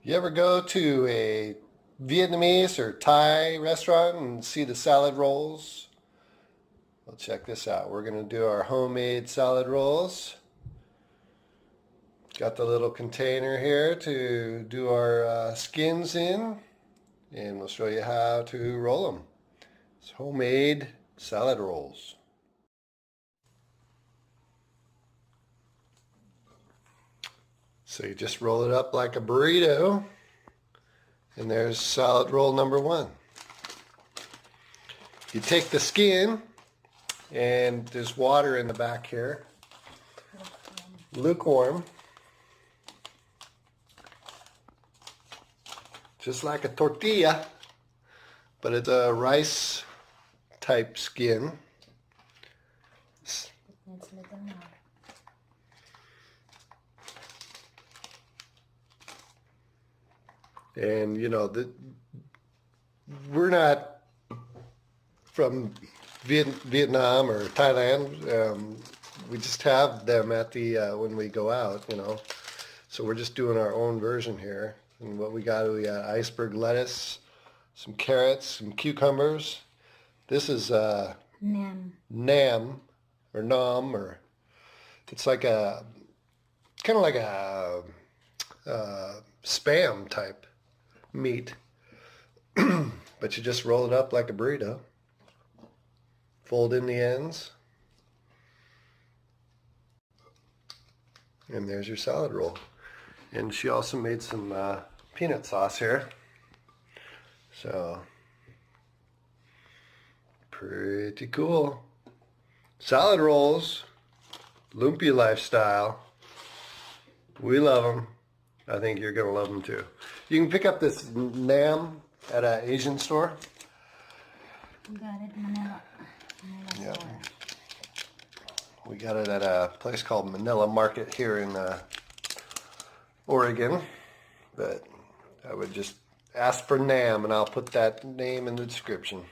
You ever go to a Vietnamese or Thai restaurant and see the salad rolls? Well, check this out. We're going to do our homemade salad rolls. Got the little container here to do our skins in, and we'll show you how to roll them. It's homemade salad rolls. So you just roll it up like a burrito, and there's salad roll number one. You take the skin, and there's water in the back here, lukewarm, just like a tortilla, but it's a rice type skin. And you know, we're not from Vietnam or Thailand. We just have them at the when we go out, you know. So we're just doing our own version here. And what we got iceberg lettuce, some carrots, some cucumbers. This is nam or nam, or it's like a kind of like a spam type meat, but you just roll it up like a burrito, fold in the ends, and there's your salad roll. And she also made some peanut sauce here, so pretty cool. Salad rolls, lumpia lifestyle. We love them. I think you're gonna love them too. You can pick up this nam at an Asian store. Got it, Manila. Yeah. We got it at a place called Manila Market here in Oregon. But I would just ask for nam, and I'll put that name in the description.